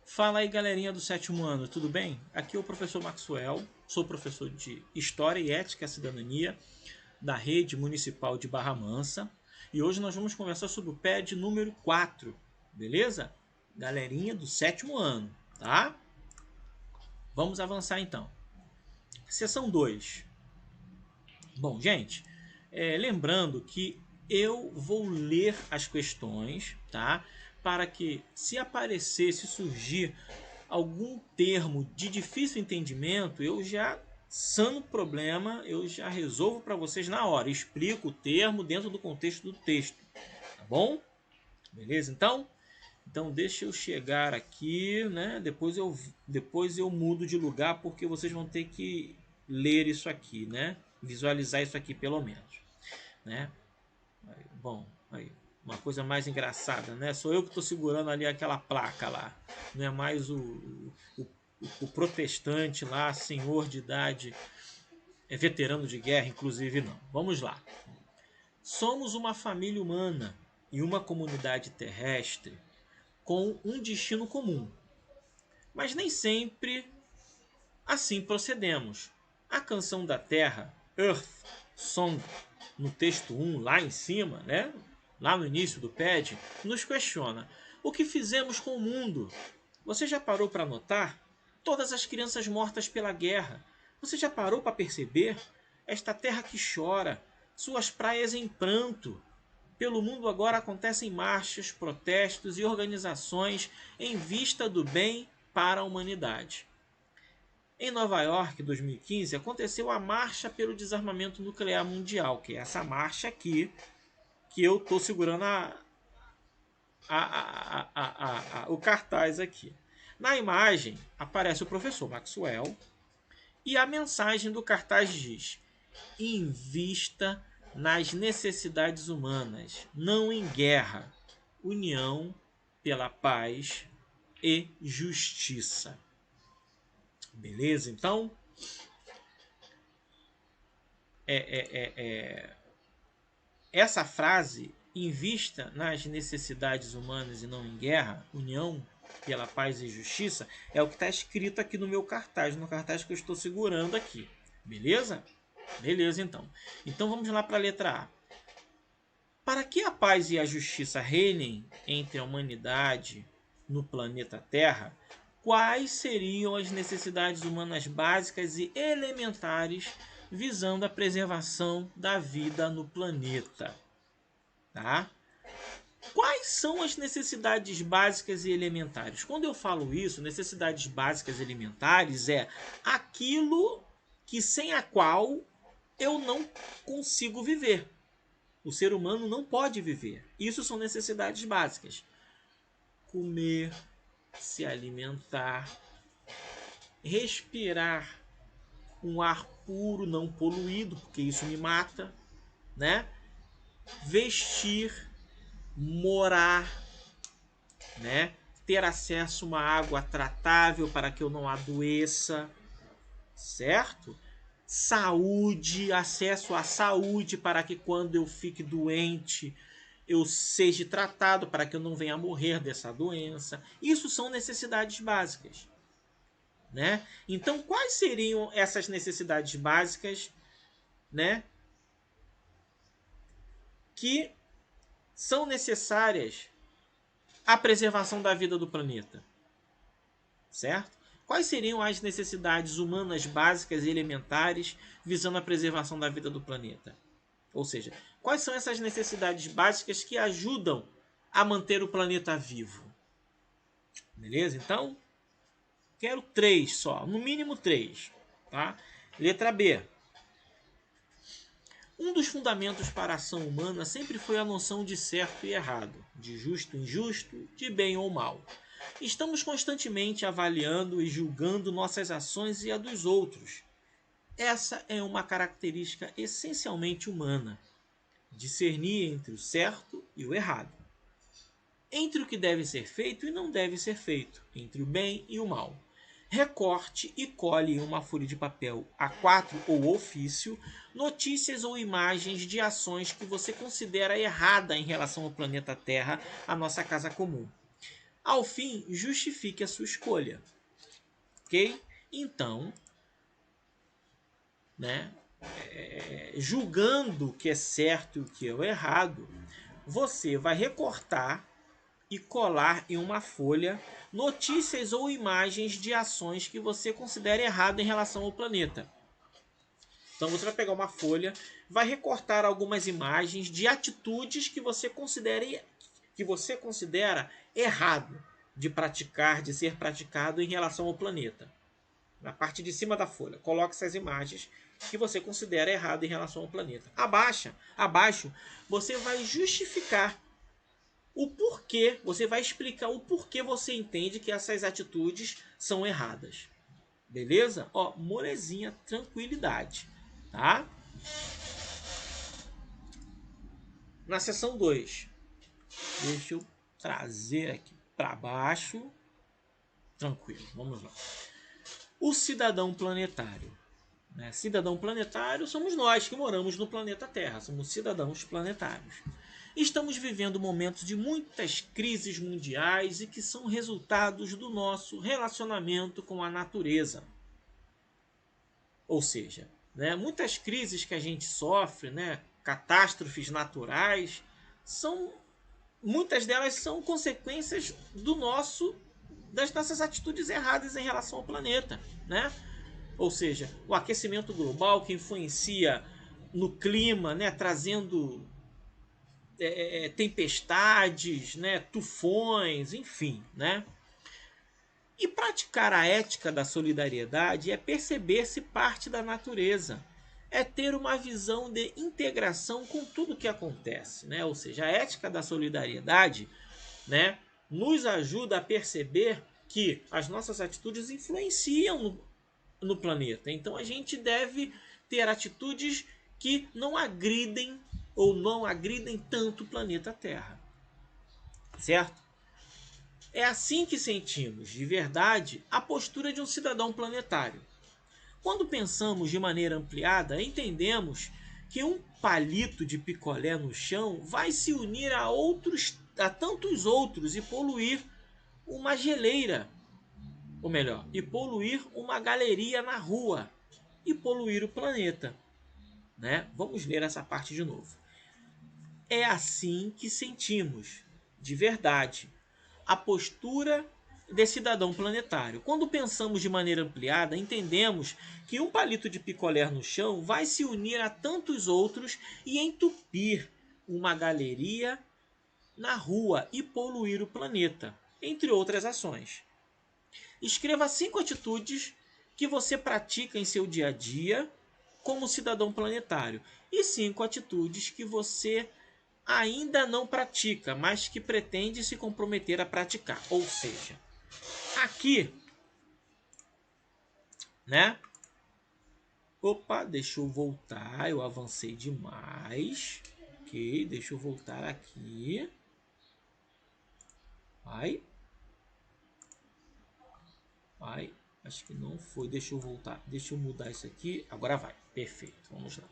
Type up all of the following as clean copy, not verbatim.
Fala aí, galerinha do sétimo ano, tudo bem? Aqui é o professor Maxwell, sou professor de História e Ética e Cidadania da Rede Municipal de Barra Mansa e hoje nós vamos conversar sobre o PED número 4, beleza? Galerinha do sétimo ano, tá? Vamos avançar então. Seção 2. Bom, gente, lembrando que eu vou ler as questões, tá? Para que, se aparecer, se surgir algum termo de difícil entendimento, eu já sano o problema, eu já resolvo para vocês na hora. Explico o termo dentro do contexto do texto, tá bom? Beleza, então? Então deixa eu chegar aqui, né? Depois eu mudo de lugar porque vocês vão ter que ler isso aqui, né? Visualizar isso aqui pelo menos, né? Bom, aí uma coisa mais engraçada, né? Sou eu que estou segurando ali aquela placa lá, não é mais o protestante lá, senhor de idade, veterano de guerra, inclusive não. Vamos lá. Somos uma família humana e uma comunidade terrestre com um destino comum, mas nem sempre assim procedemos. A canção da Terra, Earth Song, no texto 1, lá em cima, né? Lá no início do PED, nos questiona: o que fizemos com o mundo? Você já parou para notar? Todas as crianças mortas pela guerra. Você já parou para perceber? Esta terra que chora, suas praias em pranto. Pelo mundo agora acontecem marchas, protestos e organizações em vista do bem para a humanidade. Em Nova York, 2015, aconteceu a Marcha pelo Desarmamento Nuclear Mundial, que é essa marcha aqui que eu estou segurando o cartaz aqui. Na imagem aparece o professor Maxwell e a mensagem do cartaz diz: invista nas necessidades humanas, não em guerra, união pela paz e justiça. Beleza? Então, essa frase, invista nas necessidades humanas e não em guerra, união pela paz e justiça, é o que está escrito aqui no meu cartaz, no cartaz que eu estou segurando aqui. Beleza? Beleza, então. Então vamos lá para a letra A. Para que a paz e a justiça reinem entre a humanidade no planeta Terra, quais seriam as necessidades humanas básicas e elementares visando a preservação da vida no planeta? Tá? Quais são as necessidades básicas e elementares? Quando eu falo isso, necessidades básicas e elementares é aquilo que sem a qual eu não consigo viver. O ser humano não pode viver. Isso são necessidades básicas. Comer, se alimentar, respirar um ar puro, não poluído, porque isso me mata, né? Vestir, morar, né? Ter acesso a uma água tratável para que eu não adoeça, certo? Saúde, acesso à saúde para que quando eu fique doente eu seja tratado, para que eu não venha a morrer dessa doença. Isso são necessidades básicas, né? Então, quais seriam essas necessidades básicas, né, que são necessárias à preservação da vida do planeta? Certo? Quais seriam as necessidades humanas básicas e elementares visando a preservação da vida do planeta? Ou seja, quais são essas necessidades básicas que ajudam a manter o planeta vivo? Beleza? Então, quero 3 só, no mínimo 3. Tá? Letra B. Um dos fundamentos para a ação humana sempre foi a noção de certo e errado, de justo e injusto, de bem ou mal. Estamos constantemente avaliando e julgando nossas ações e a dos outros. Essa é uma característica essencialmente humana, discernir entre o certo e o errado, entre o que deve ser feito e não deve ser feito, entre o bem e o mal. Recorte e cole em uma folha de papel A4 ou ofício notícias ou imagens de ações que você considera errada em relação ao planeta Terra, a nossa casa comum. Ao fim, justifique a sua escolha. Ok? Então, né, julgando o que é certo e o que é errado, você vai recortar e colar em uma folha notícias ou imagens de ações que você considera errado em relação ao planeta. Então você vai pegar uma folha, vai recortar algumas imagens de atitudes que você considera errado de praticar, de ser praticado em relação ao planeta. Na parte de cima da folha, coloque essas imagens que você considera errado em relação ao planeta. Abaixo, você vai justificar o porquê, você vai explicar o porquê você entende que essas atitudes são erradas. Beleza? Ó, molezinha, tranquilidade, tá? Na seção 2, deixa eu trazer aqui para baixo. Tranquilo, vamos lá. O cidadão planetário. Né? Cidadão planetário somos nós que moramos no planeta Terra, somos cidadãos planetários. Estamos vivendo momentos de muitas crises mundiais e que são resultados do nosso relacionamento com a natureza. Ou seja, né, muitas crises que a gente sofre, né, catástrofes naturais, muitas delas são consequências das nossas atitudes erradas em relação ao planeta, né? Ou seja, o aquecimento global que influencia no clima, né, trazendo tempestades, né, tufões, enfim, né? E praticar a ética da solidariedade é perceber-se parte da natureza, é ter uma visão de integração com tudo que acontece, né? Ou seja, a ética da solidariedade, né, nos ajuda a perceber que as nossas atitudes influenciam no planeta. Então a gente deve ter atitudes que não agridem ou não agridem tanto o planeta Terra. Certo? É assim que sentimos, de verdade, a postura de um cidadão planetário. Quando pensamos de maneira ampliada, entendemos que um palito de picolé no chão vai se unir a tantos outros e poluir uma geleira, ou melhor, e poluir uma galeria na rua e poluir o planeta. Né? Vamos ler essa parte de novo. É assim que sentimos, de verdade, a postura de cidadão planetário. Quando pensamos de maneira ampliada, entendemos que um palito de picolé no chão vai se unir a tantos outros e entupir uma galeria na rua e poluir o planeta, entre outras ações. Escreva 5 atitudes que você pratica em seu dia a dia como cidadão planetário e 5 atitudes que você ainda não pratica, mas que pretende se comprometer a praticar. Ou seja, aqui, né? Opa, deixa eu voltar, eu avancei demais. Ok, deixa eu voltar aqui. Vai. Acho que não foi. Deixa eu voltar. Deixa eu mudar isso aqui. Agora vai. Perfeito. Vamos lá.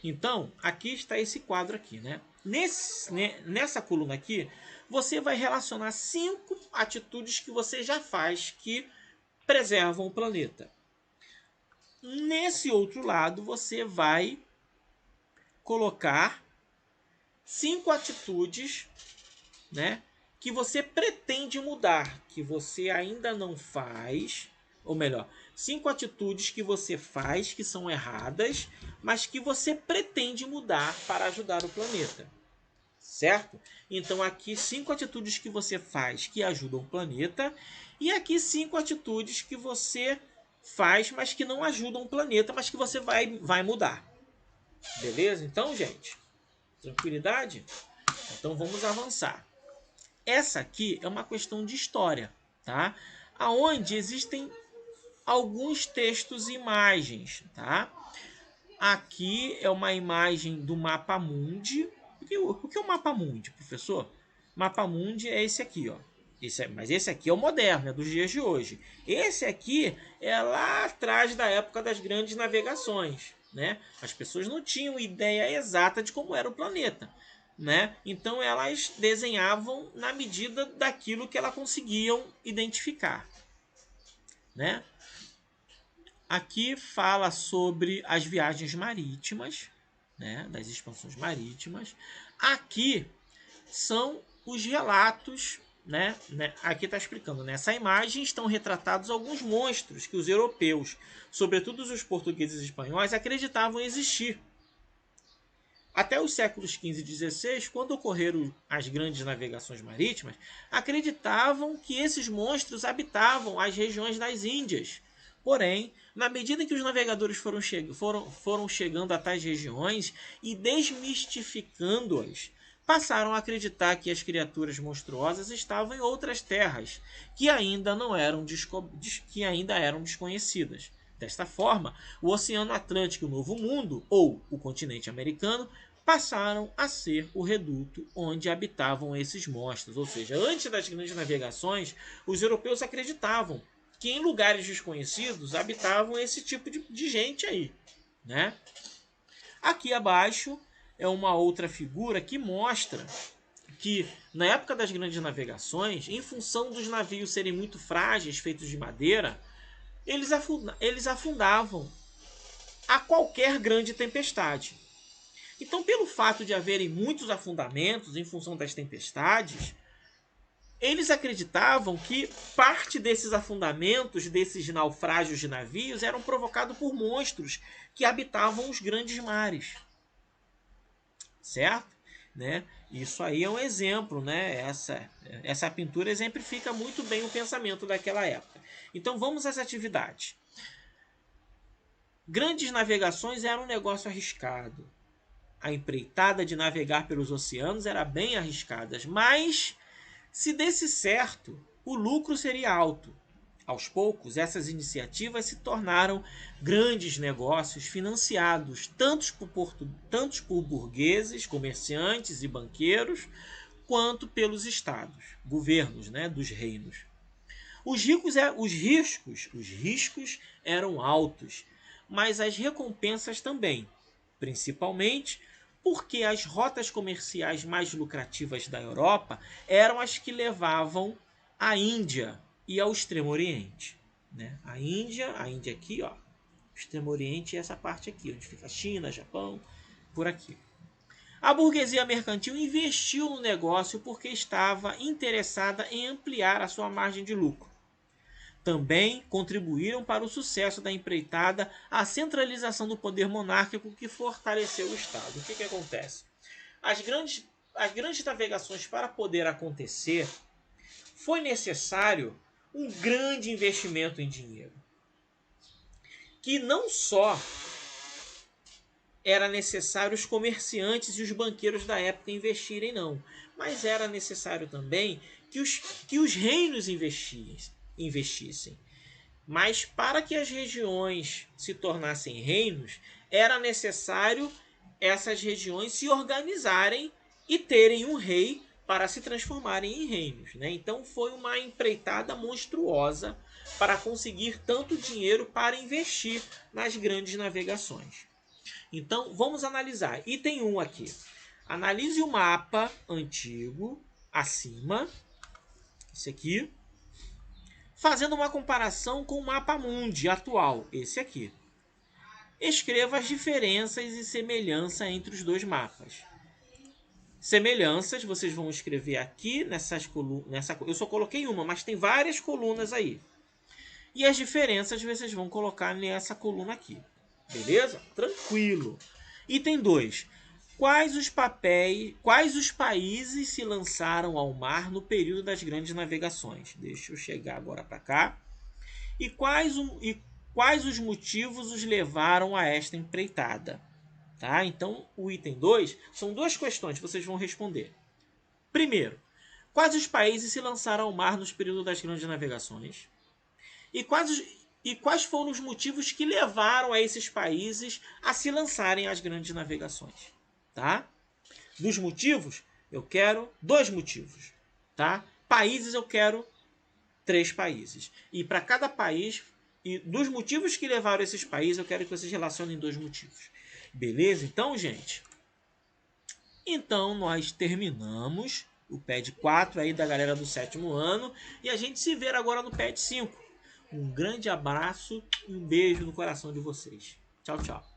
Então, aqui está esse quadro aqui, né? Nessa coluna aqui, você vai relacionar 5 atitudes que você já faz que preservam o planeta. Nesse outro lado, você vai colocar 5 atitudes, né, que você pretende mudar, que você ainda não faz, ou melhor, 5 atitudes que você faz que são erradas, mas que você pretende mudar para ajudar o planeta. Certo? Então aqui 5 atitudes que você faz que ajudam o planeta e aqui 5 atitudes que você faz, mas que não ajudam o planeta, mas que você vai mudar. Beleza? Então, gente, tranquilidade? Então vamos avançar. Essa aqui é uma questão de história, tá? Aonde existem alguns textos e imagens, tá? Aqui é uma imagem do Mapa Mundi. O que é o Mapa Mundi, professor? Mapa Mundi é esse aqui, ó. Mas esse aqui é o moderno, é dos dias de hoje. Esse aqui é lá atrás da época das grandes navegações, né? As pessoas não tinham ideia exata de como era o planeta. né? Então elas desenhavam na medida daquilo que elas conseguiam identificar, né? Aqui fala sobre as viagens marítimas, né? Das expansões marítimas. Aqui são os relatos, né? Aqui está explicando, nessa imagem estão retratados alguns monstros que os europeus, sobretudo os portugueses e espanhóis, acreditavam existir. Até os séculos XV e XVI, quando ocorreram as grandes navegações marítimas, acreditavam que esses monstros habitavam as regiões das Índias. Porém, na medida que os navegadores foram chegando a tais regiões e desmistificando-as, passaram a acreditar que as criaturas monstruosas estavam em outras terras, que ainda eram desconhecidas. Desta forma, o Oceano Atlântico e o Novo Mundo, ou o continente americano, passaram a ser o reduto onde habitavam esses monstros. Ou seja, antes das grandes navegações, os europeus acreditavam que em lugares desconhecidos habitavam esse tipo de gente aí, né? Aqui abaixo é uma outra figura que mostra que na época das grandes navegações, em função dos navios serem muito frágeis, feitos de madeira, eles afundavam a qualquer grande tempestade. Então, pelo fato de haverem muitos afundamentos em função das tempestades, eles acreditavam que parte desses afundamentos, desses naufrágios de navios, eram provocados por monstros que habitavam os grandes mares. Certo? Né? Isso aí é um exemplo, né? Essa pintura exemplifica muito bem o pensamento daquela época. Então vamos às atividades. Grandes navegações eram um negócio arriscado. A empreitada de navegar pelos oceanos era bem arriscada, mas se desse certo, o lucro seria alto. Aos poucos, essas iniciativas se tornaram grandes negócios financiados tanto por burgueses, comerciantes e banqueiros, quanto pelos estados, governos, né, dos reinos. Os riscos eram altos, mas as recompensas também, principalmente porque as rotas comerciais mais lucrativas da Europa eram as que levavam à Índia e ao Extremo Oriente. Né? A Índia aqui, ó, o Extremo Oriente é essa parte aqui, onde fica a China, Japão, por aqui. A burguesia mercantil investiu no negócio porque estava interessada em ampliar a sua margem de lucro. Também contribuíram para o sucesso da empreitada a centralização do poder monárquico que fortaleceu o Estado. O que acontece? As grandes navegações, para poder acontecer, foi necessário um grande investimento em dinheiro. Que não só era necessário os comerciantes e os banqueiros da época investirem, não. Mas era necessário também que os reinos investissem. Mas para que as regiões se tornassem reinos, era necessário essas regiões se organizarem e terem um rei para se transformarem em reinos. Né? Então foi uma empreitada monstruosa para conseguir tanto dinheiro para investir nas grandes navegações. Então vamos analisar. Item 1 aqui. Analise o mapa antigo acima. Esse aqui. Fazendo uma comparação com o mapa mundi atual, esse aqui. Escreva as diferenças e semelhanças entre os dois mapas. Semelhanças, vocês vão escrever aqui nessas colunas. Eu só coloquei uma, mas tem várias colunas aí. E as diferenças vocês vão colocar nessa coluna aqui. Beleza? Tranquilo. Item 2. Quais os países se lançaram ao mar no período das grandes navegações? Deixa eu chegar agora para cá. E quais os motivos os levaram a esta empreitada? Tá? Então, o item 2 são duas questões que vocês vão responder. Primeiro, quais os países se lançaram ao mar no período das grandes navegações? E quais foram os motivos que levaram a esses países a se lançarem às grandes navegações? Tá? Dos motivos, eu quero 2 motivos. Tá? Países, eu quero 3 países. E para cada país, e dos motivos que levaram esses países, eu quero que vocês relacionem 2 motivos. Beleza? Então, gente, Então nós terminamos o PED 4 aí da galera do 7º ano e a gente se vê agora no PED 5. Um grande abraço, um beijo no coração de vocês. Tchau, tchau.